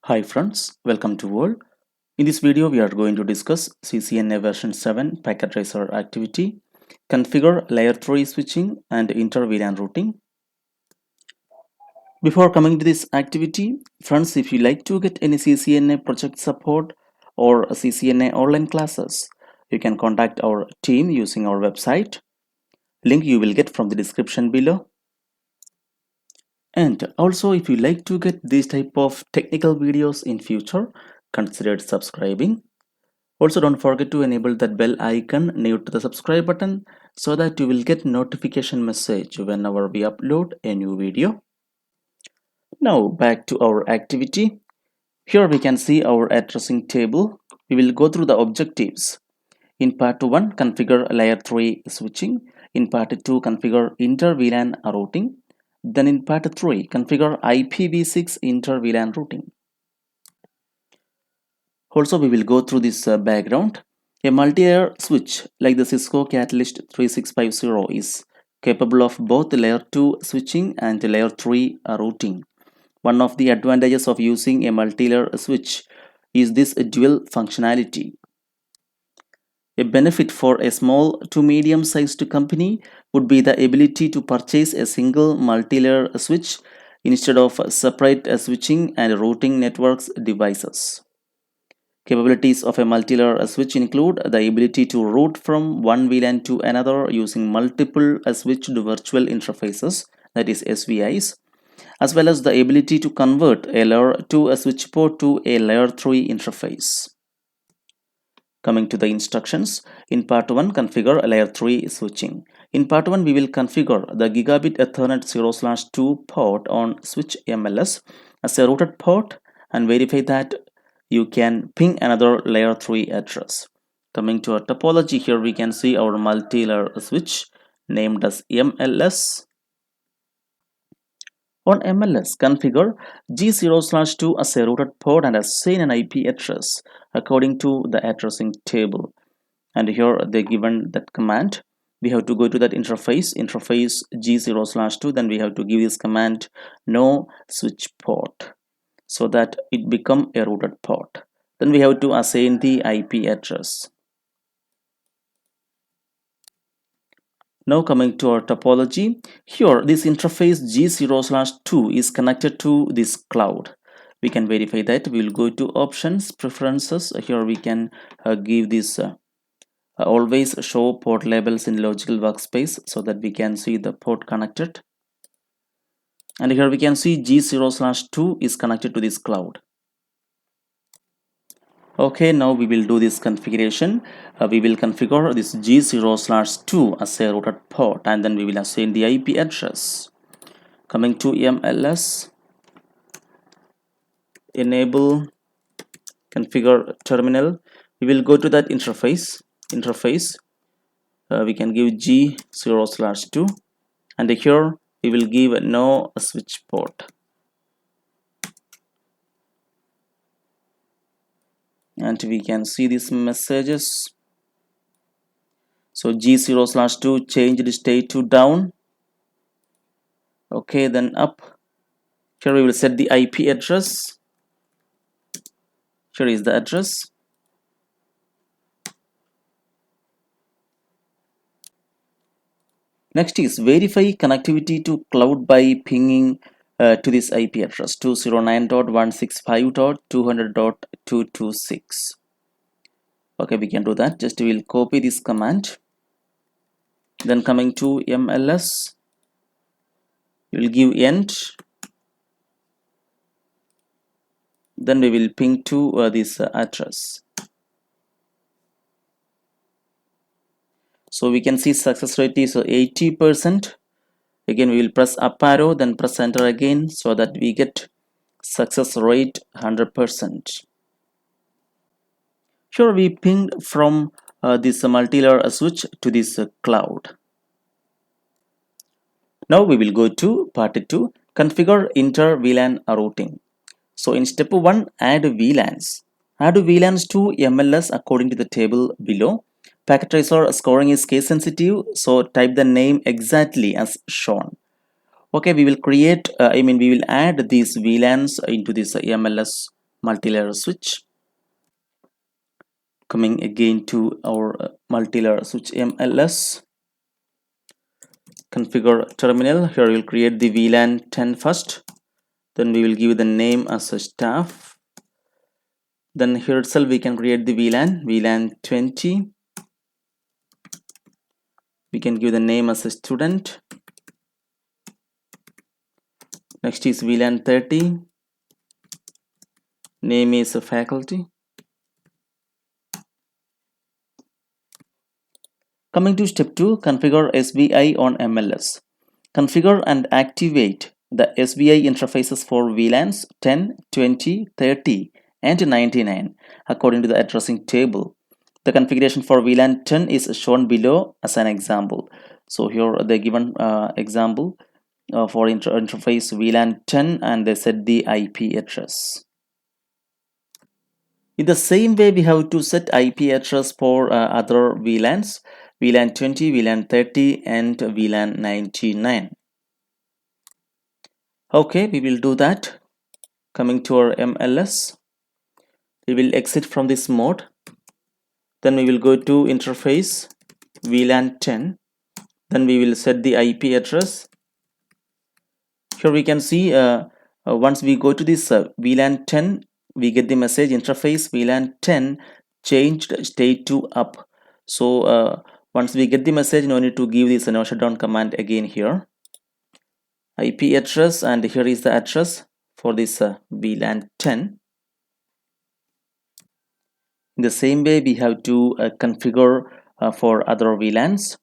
Hi friends, welcome to World. In this video, we are going to discuss CCNA version 7 packet tracer activity, configure layer 3 switching and Inter-VLAN routing. Before coming to this activity, friends, if you like to get any CCNA project support or CCNA online classes, you can contact our team using our website. Link you will get from the description below. And also, if you like to get these type of technical videos in future, consider subscribing. Also, don't forget to enable that bell icon near to the subscribe button so that you will get notification message whenever we upload a new video. Now back to our activity. Here we can see our addressing table. We will go through the objectives. In part 1, configure layer 3 switching. In part 2, configure inter-VLAN routing. Then in part 3, configure Ipv6 inter-VLAN routing. Also, we will go through this background. A multi-layer switch like the Cisco Catalyst 3650 is capable of both layer 2 switching and layer 3 routing. One of the advantages of using a multi-layer switch is this dual functionality. A benefit for a small to medium-sized company would be the ability to purchase a single multi-layer switch instead of separate switching and routing networks devices. Capabilities of a multi-layer switch include the ability to route from one VLAN to another using multiple switched virtual interfaces, that is SVIs, as well as the ability to convert a layer 2 switch port to a layer 3 interface. Coming to the instructions, in part 1, configure layer 3 switching. In part 1, we will configure the gigabit Ethernet 0/2 port on switch MLS as a routed port and verify that you can ping another layer 3 address. Coming to our topology, here we can see our multi-layer switch named as MLS. On MLS, configure G0/2 as a routed port and assign an IP address according to the addressing table. And here they given that command. We have to go to that interface G0/2, then we have to give this command no switch port, so that it become a routed port. Then we have to assign the IP address. Now coming to our topology, here this interface G0/2 is connected to this cloud. We can verify that. We will go to options, preferences. Here we can give this always show port labels in logical workspace so that we can see the port connected. And here we can see G0/2 is connected to this cloud. Okay, now we will do this configuration. We will configure this G0/2 as a routed port and then we will assign the IP address. Coming to MLS, enable configure terminal. We will go to that interface. We can give G0/2 and here we will give no switch port. And we can see these messages. So G0/2 changed state to down. Okay, then up. Here we will set the IP address. Here is the address. Next is verify connectivity to cloud by pinging to this IP address 209.165.200.226. Okay, we can do that. Just we will copy this command. Then coming to MLS, we will give end. Then we will ping to this address. So we can see success rate is 80%. Again, we will press up arrow, then press enter again so that we get success rate 100%. Here we pinged from this multi-layer switch to this cloud. Now we will go to part 2, configure inter-VLAN routing. So in step 1, add VLANs. Add VLANs to MLS according to the table below. Packet tracer scoring is case sensitive, so type the name exactly as shown. Okay, we will create, we will add these VLANs into this MLS multi-layer switch. Coming again to our multi-layer switch MLS. Configure terminal. Here we'll create the VLAN 10 first. Then we will give the name as a staff. Then here itself we can create the VLAN 20. We can give the name as a student. Next is VLAN 30. Name is a faculty. Coming to step 2, configure SBI on MLS. Configure and activate the SBI interfaces for VLANs 10, 20, 30 and 99 according to the addressing table. The configuration for VLAN 10 is shown below as an example. So here they given example for interface VLAN 10 and they set the IP address. In the same way, we have to set IP address for other VLANs, VLAN 20, VLAN 30 and VLAN 99. Okay, we will do that. Coming to our MLS, we will exit from this mode. Then we will go to interface VLAN 10. Then we will set the IP address. Here we can see once we go to this VLAN 10, we get the message interface VLAN 10 changed state to up. So once we get the message, no need to give this no shutdown command again here. IP address, and here is the address for this VLAN 10. In the same way, we have to configure for other VLANs.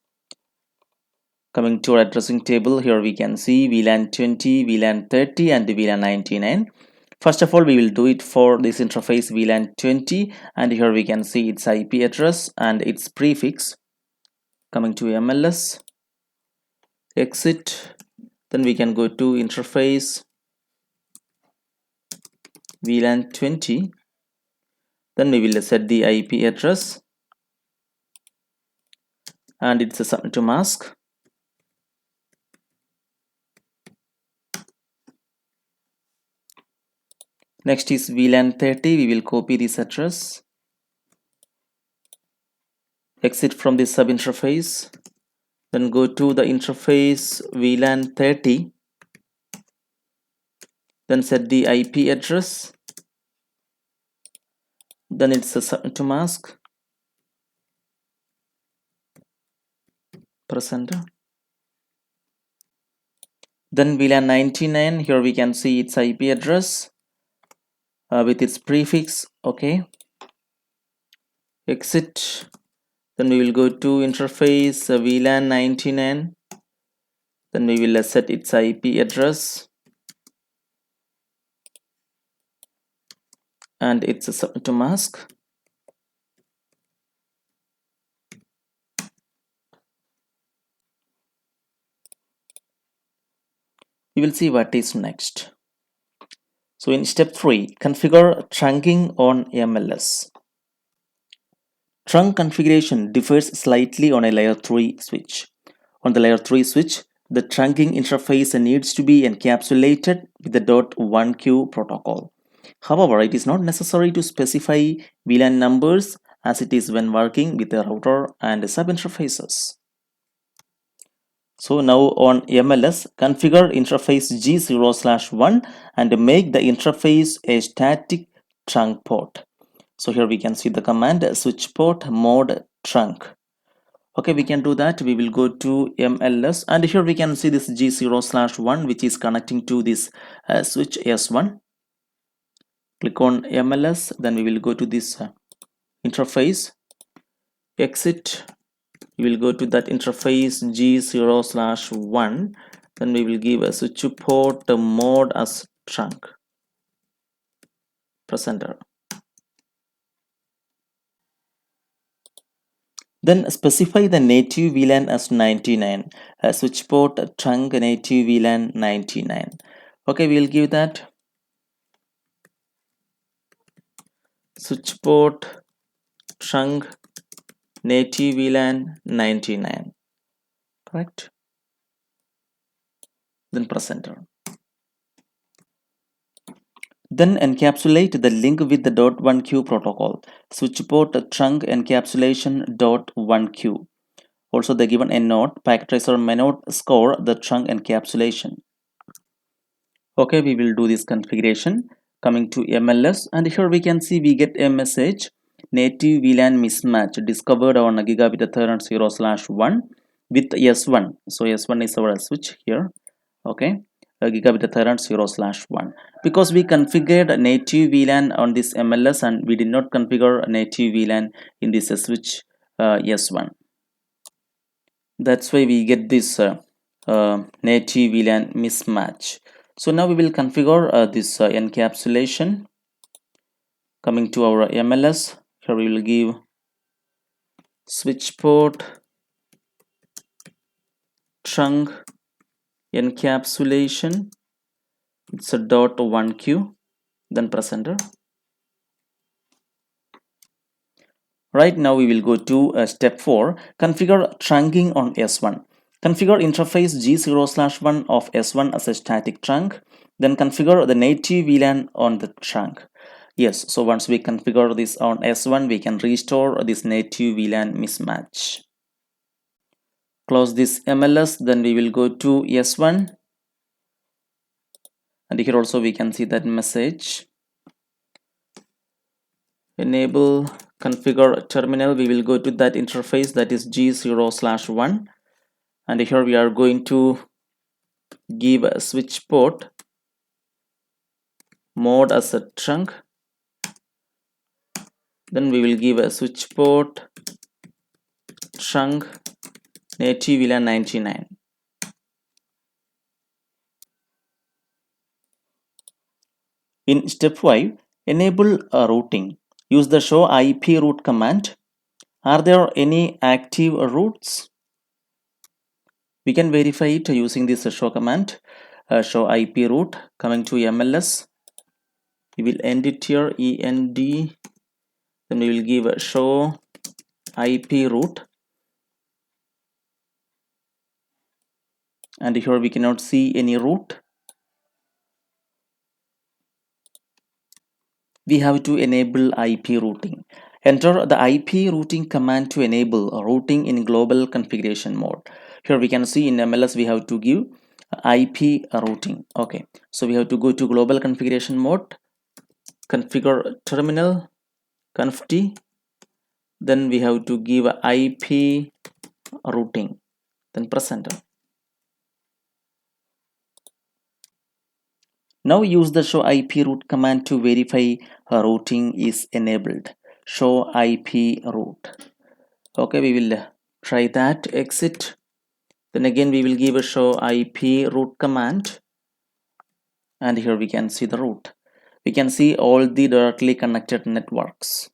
Coming to our addressing table, here we can see VLAN 20, VLAN 30 and VLAN 99. First of all, we will do it for this interface VLAN 20, and here we can see its IP address and its prefix. Coming to MLS, exit, then we can go to interface VLAN 20. Then we will set the IP address and it's a subnet to mask. Next is VLAN 30. We will copy this address. Exit from this sub interface. Then go to the interface VLAN 30. Then set the IP address. Then it's a subnet to mask. Press enter. Then VLAN 99. Here we can see its IP address with its prefix. Okay. Exit. Then we will go to interface VLAN 99. Then we will set its IP address and it's a subnet to mask. We will see what is next. So in step 3, configure trunking on MLS. Trunk configuration differs slightly on a layer 3 switch. On the layer 3 switch, the trunking interface needs to be encapsulated with the .1q protocol. However, it is not necessary to specify VLAN numbers as it is when working with the router and sub interfaces. So now on MLS, configure interface G0/1 and make the interface a static trunk port. So here we can see the command switch port mode trunk. Okay, we can do that. We will go to MLS and here we can see this G0/1 which is connecting to this switch S1. Click on MLS, then we will go to this interface, exit. We will go to that interface G0/1, then we will give a switch port mode as trunk. Press enter. Then specify the native VLAN as 99, switch port trunk native VLAN 99. Okay, we will give that switch port trunk native VLAN 99. Correct. Then press enter. Then encapsulate the link with the .1q protocol. Switch port trunk encapsulation .1q. Also, the given a node packet tracer may not score the trunk encapsulation. Okay, we will do this configuration. Coming to MLS, and here we can see we get a message: native VLAN mismatch discovered on a gigabit Ethernet 0/1 with S1. So S1 is our switch here. Okay, a gigabit Ethernet 0/1, because we configured native VLAN on this MLS and we did not configure native VLAN in this switch S1. That's why we get this native VLAN mismatch. So now we will configure this encapsulation. Coming to our MLS, here we will give switch port trunk encapsulation. It's a .1q. Then press enter. Right now we will go to step 4. Configure trunking on S1. Configure interface G0/1 of S1 as a static trunk. Then configure the native VLAN on the trunk. Yes, so once we configure this on S1, we can restore this native VLAN mismatch. Close this MLS, then we will go to S1. And here also we can see that message. Enable configure terminal. We will go to that interface, that is G0/1. And here we are going to give a switch port mode as a trunk. Then we will give a switch port trunk native VLAN 99. In step 5, enable a routing. Use the show IP route command. Are there any active routes? We can verify it using this show command. Show IP route. Coming to MLS, we will end it here, END. Then we will give a show IP route. And here we cannot see any route. We have to enable IP routing. Enter the IP routing command to enable routing in global configuration mode. Here we can see in MLS we have to give IP routing. Okay, so we have to go to global configuration mode, configure terminal, conft, then we have to give IP routing, then press enter. Now use the show IP route command to verify routing is enabled. Show IP route. Okay, we will try that. Exit. Then again we will give a show IP route command. And here we can see the route. We can see all the directly connected networks.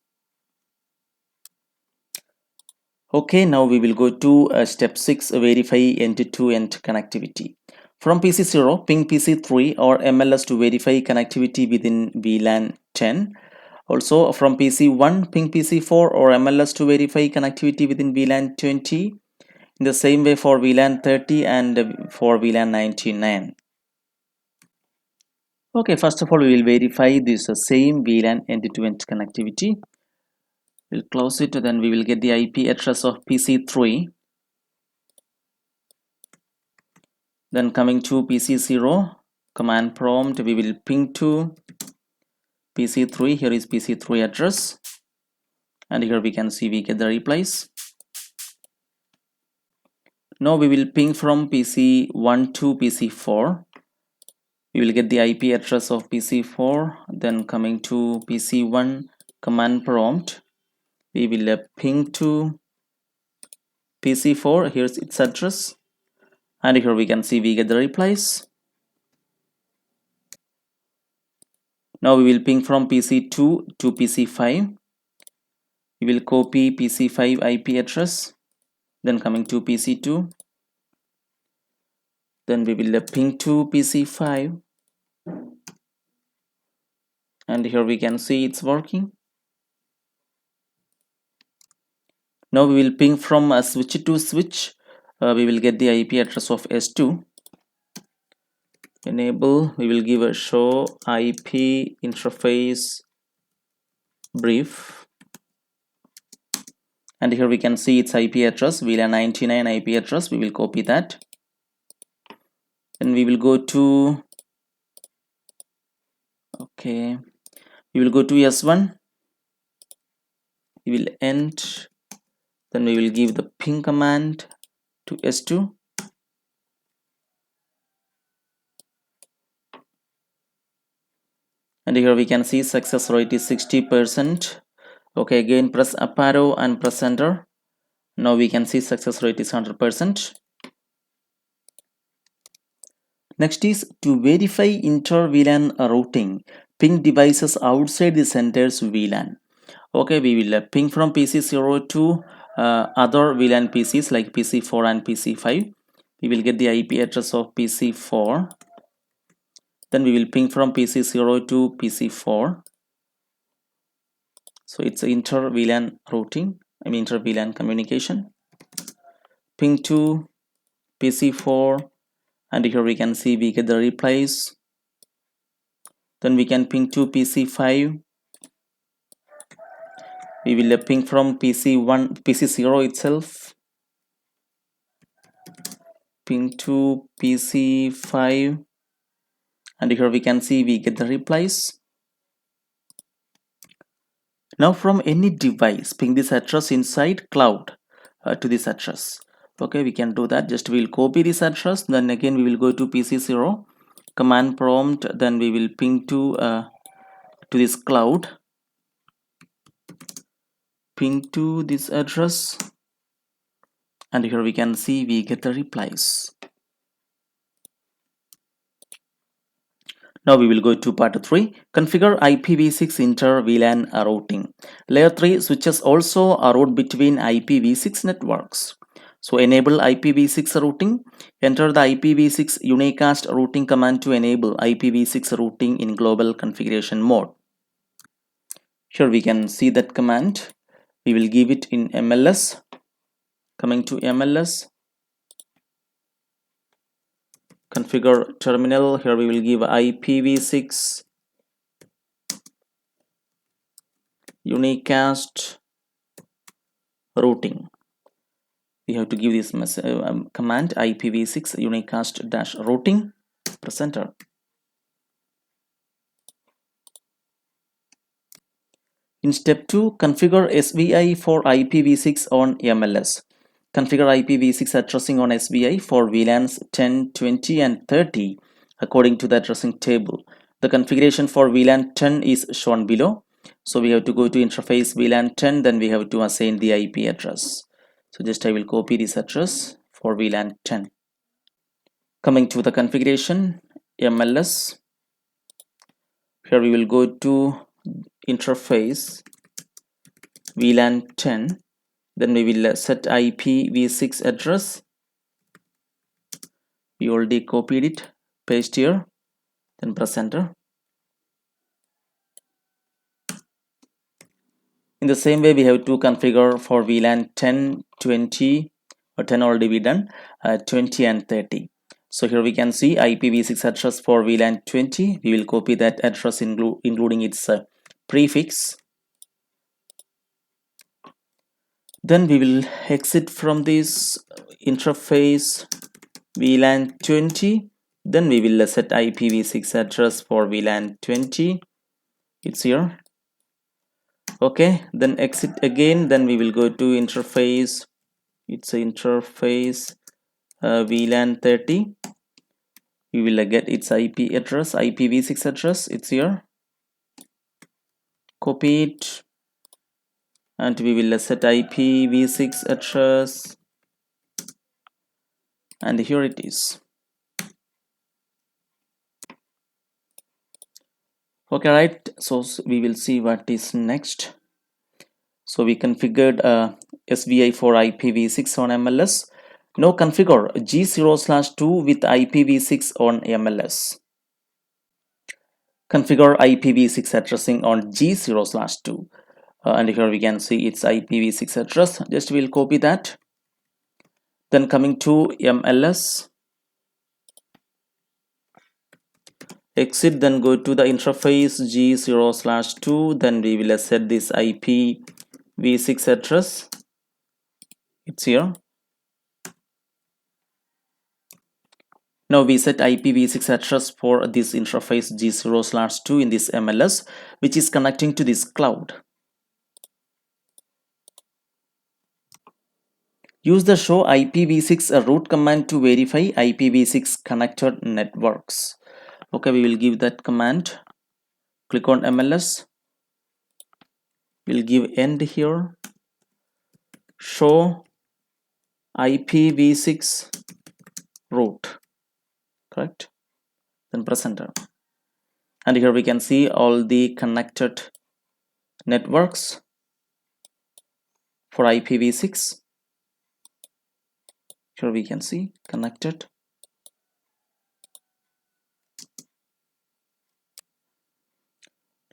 Okay, now we will go to step 6, verify end-to-end connectivity. From PC0, ping PC3 or MLS to verify connectivity within VLAN 10. Also from PC1, ping PC4 or MLS to verify connectivity within VLAN 20. In the same way for VLAN 30 and for VLAN 99. Okay, first of all, we will verify this same VLAN end-to-end connectivity. We'll close it, then we will get the IP address of PC3. Then coming to PC0, command prompt, we will ping to PC3. Here is PC3 address. And here we can see we get the replies. Now we will ping from PC1 to PC4. We will get the IP address of PC4. Then coming to PC1, command prompt, we will ping to PC4. Here's its address. And here we can see we get the replies. Now we will ping from PC2 to PC5. We will copy PC5 IP address. Then coming to PC2. Then we will ping to PC5. And here we can see it's working. Now we will ping from a switch to switch. We will get the IP address of S2. enable, we will give a show IP interface brief, and here we can see its IP address, VLAN 99 IP address. We will copy that. Then we will go to, okay, we will go to S1, we will end, then we will give the ping command to S2, and here we can see success rate is 60%. Okay, again press up arrow and press enter. Now we can see success rate is 100%. Next is to verify inter-VLAN routing. Ping devices outside the center's VLAN. Okay, we will ping from PC0 to other VLAN PCs like PC4 and PC5. We will get the IP address of PC4. Then we will ping from PC0 to PC4. So it's inter-VLAN routing, inter-VLAN communication. Ping to PC4, and here we can see we get the replies. Then we can ping to PC5. We will ping from PC0 itself. Ping to PC5, and here we can see we get the replies. Now from any device, ping this address inside cloud to this address. Okay, we can do that. Just we will copy this address, then again we will go to PC0, command prompt, then we will ping to this cloud, ping to this address, and here we can see we get the replies. Now we will go to part 3, configure IPv6 inter-VLAN routing. Layer 3 switches also route between IPv6 networks. So enable IPv6 routing. Enter the IPv6 unicast routing command to enable IPv6 routing in global configuration mode. Here we can see that command. We will give it in MLS. Coming to MLS, configure terminal. Here we will give IPv6 unicast routing. We have to give this command IPv6 unicast dash routing. Press enter. In step 2, configure SVI for IPv6 on MLS. Configure IPv6 addressing on SVI for VLANs 10, 20 and 30 according to the addressing table. The configuration for VLAN 10 is shown below. So we have to go to interface VLAN 10, then we have to assign the IP address. So just I will copy this address for VLAN 10. Coming to the configuration, MLS. Here we will go to interface VLAN 10. Then we will set IPv6 address. We already copied it. Paste here. Then press enter. In the same way, we have to configure for VLAN 10, 20, or 10 already we done, 20 and 30. So here we can see IPv6 address for VLAN 20. We will copy that address including its prefix. Then we will exit from this interface VLAN 20. Then we will set IPv6 address for VLAN 20. It's here. Okay, then exit again. Then we will go to interface. It's interface VLAN 30. We will get its IP address, IPv6 address. It's here. Copy it, and we will set IPv6 address, and here it is. Okay, right, so we will see what is next. So we configured SVI for IPv6 on MLS. Now configure G0/2 with IPv6 on MLS. Configure IPv6 addressing on G0/2. And here we can see its IPv6 address. Just we'll copy that. Then coming to MLS. exit, then go to the interface G0/2, then we will set this IPv6 address. It's here. Now we set IPv6 address for this interface G0/2 in this MLS, which is connecting to this cloud. Use the show IPv6 route command to verify IPv6 connected networks. Okay, we will give that command. Click on MLS. We'll give end here. Show IPv6 route. Correct. Then press enter. And here we can see all the connected networks for IPv6. Here we can see connected.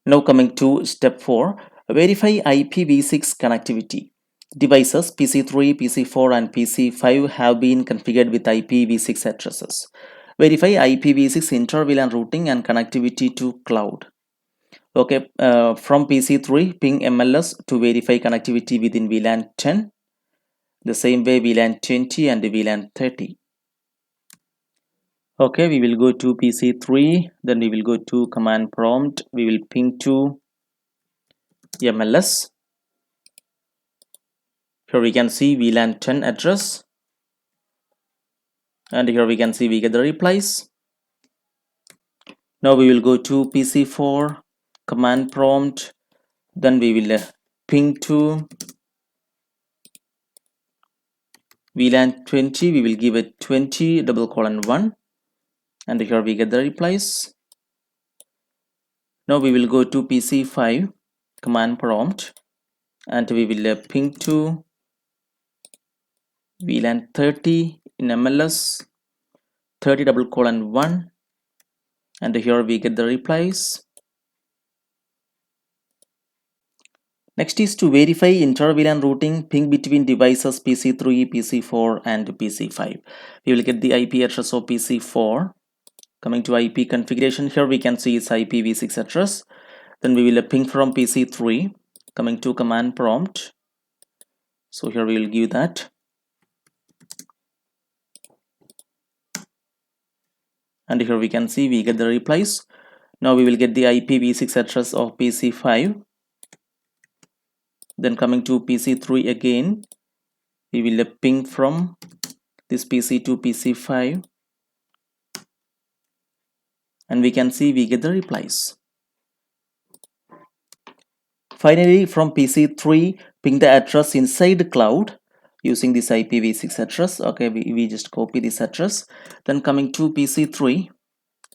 Now coming to step 4, verify IPv6 connectivity. Devices PC3, PC4 and PC5 have been configured with IPv6 addresses. Verify IPv6 inter-VLAN routing and connectivity to cloud. Okay, from PC3 ping MLS to verify connectivity within VLAN 10. The same way VLAN 20 and VLAN 30. Okay, we will go to PC3, then we will go to command prompt. We will ping to MLS. Here we can see VLAN 10 address, and here we can see we get the replies. Now we will go to PC4 command prompt, then we will ping to VLAN 20. We will give it 20:1, and here we get the replies. Now we will go to PC5 command prompt, and we will ping to VLAN 30 in MLS 30:1, and here we get the replies. Next is to verify inter-VLAN routing ping between devices PC3, PC4 and PC5. We will get the IP address of PC4. Coming to IP configuration, here we can see its IPv6 address. Then we will ping from PC3. Coming to command prompt. So here we will give that. And here we can see we get the replies. Now we will get the IPv6 address of PC5. Then coming to PC3 again, we will ping from this PC to PC5, and we can see we get the replies. Finally, from PC3, ping the address inside the cloud using this IPv6 address. Okay, we just copy this address. Then coming to PC3,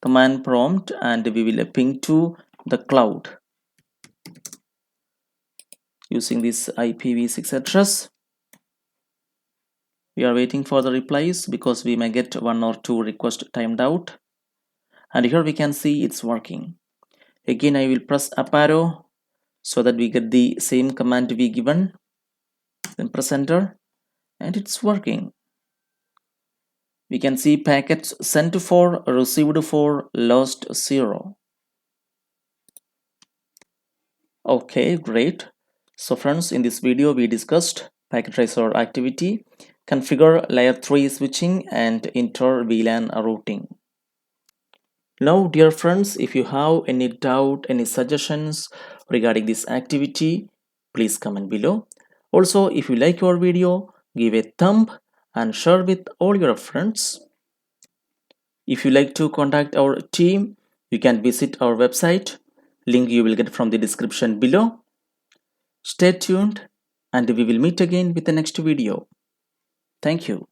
command prompt, and we will ping to the cloud using this IPv6 address. We are waiting for the replies because we may get 1 or 2 requests timed out. And here we can see it's working. Again, I will press up arrow so that we get the same command to be given. Then press enter, and it's working. We can see packets sent for, received for, lost 0. Okay, great. So friends, in this video we discussed packet tracer activity, configure layer 3 switching and inter-VLAN routing. Now dear friends, if you have any doubt, any suggestions regarding this activity, please comment below. Also, if you like our video, give a thumb and share with all your friends. If you like to contact our team, you can visit our website. Link you will get from the description below. Stay tuned and we will meet again with the next video. Thank you.